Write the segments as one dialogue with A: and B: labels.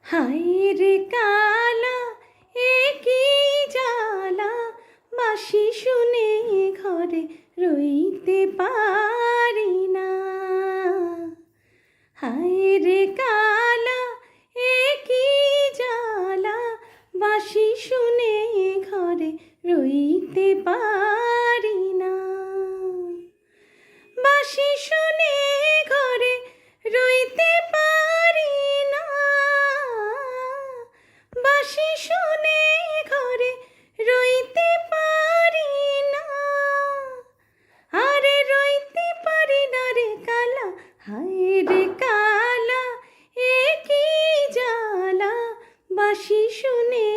A: হায় রে কালা এ কি জ্বালা, বাঁশি শুনে ঘরে রইতে পারি না। হায় রে কালা এ কি জ্বালা, বাঁশি শুনে ঘরে রইতে পারি না। বাঁশি শুনে ঘরে রইতে পারি না, বাঁশি শুনে ঘরে রইতে পারি না। আরে রইতে পারি না রে কালা, হায় রে কালা এ কি জ্বালা, বাঁশি শুনে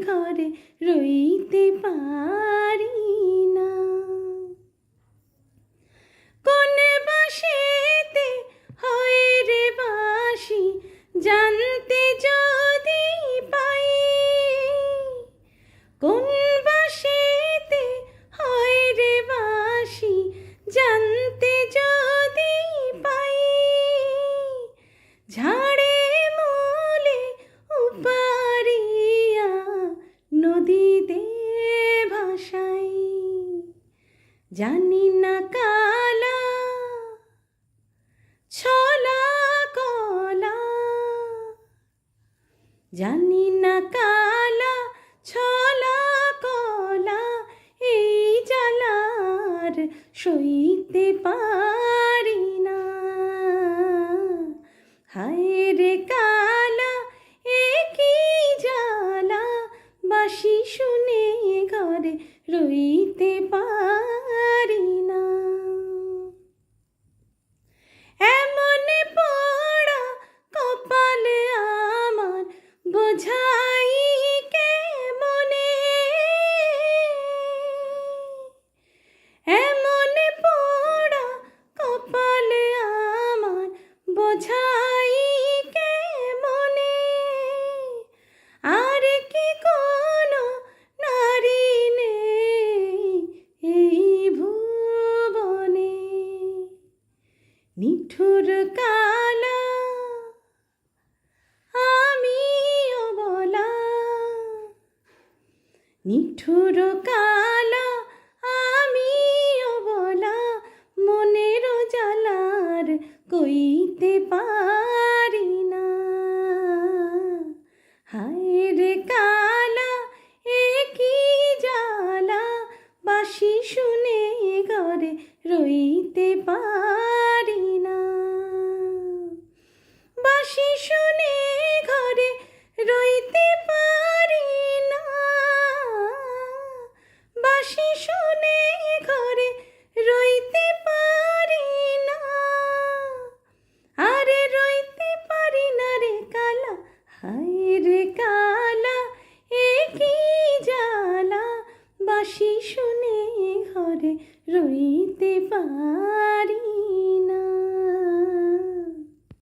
A: ঘরে রইতে পারি না। কোন বাঁশিতে হয় রে বাঁশি, জানতে যদি পাই। কোন বাঁশিতে হয় রে বাঁশি, জানতে যদি পাই। ঝাড়ে মূলে উপারিয়া নদীতে ভাসাই, জানি না কালা ছলা কলা, জানি না কালা ছলা কলা, এই জ্বালার সইতে পারি না। হায় রে কালা এ কি জ্বালা, বাঁশি শুনে ঘরে রইতে পারি না। এমন পোড়া কপালে আমার, বোঝাই কেমনে। এমন পোড়া কপালে আমার, বোঝাই কেমনে। আর কি কোনো নারী নেই এই ভুবনে, নিঠুর কালা আমি অবলা। নিঠুর কালা আমি অবলা, মনের জ্বালার কইতে পারি না। হায় রে কালা এ কি জ্বালা, বাঁশি শুনে ঘরে রইতে পারি না। বাঁশি শুনে ঘরে রইতে পারি না, বাঁশি শুনে ঘরে রইতে পারি না। আরে রইতে পারি না রে কালা, হায় রে কালা এ কি জ্বালা, বাঁশি শুনে ঘরে রইতে পারি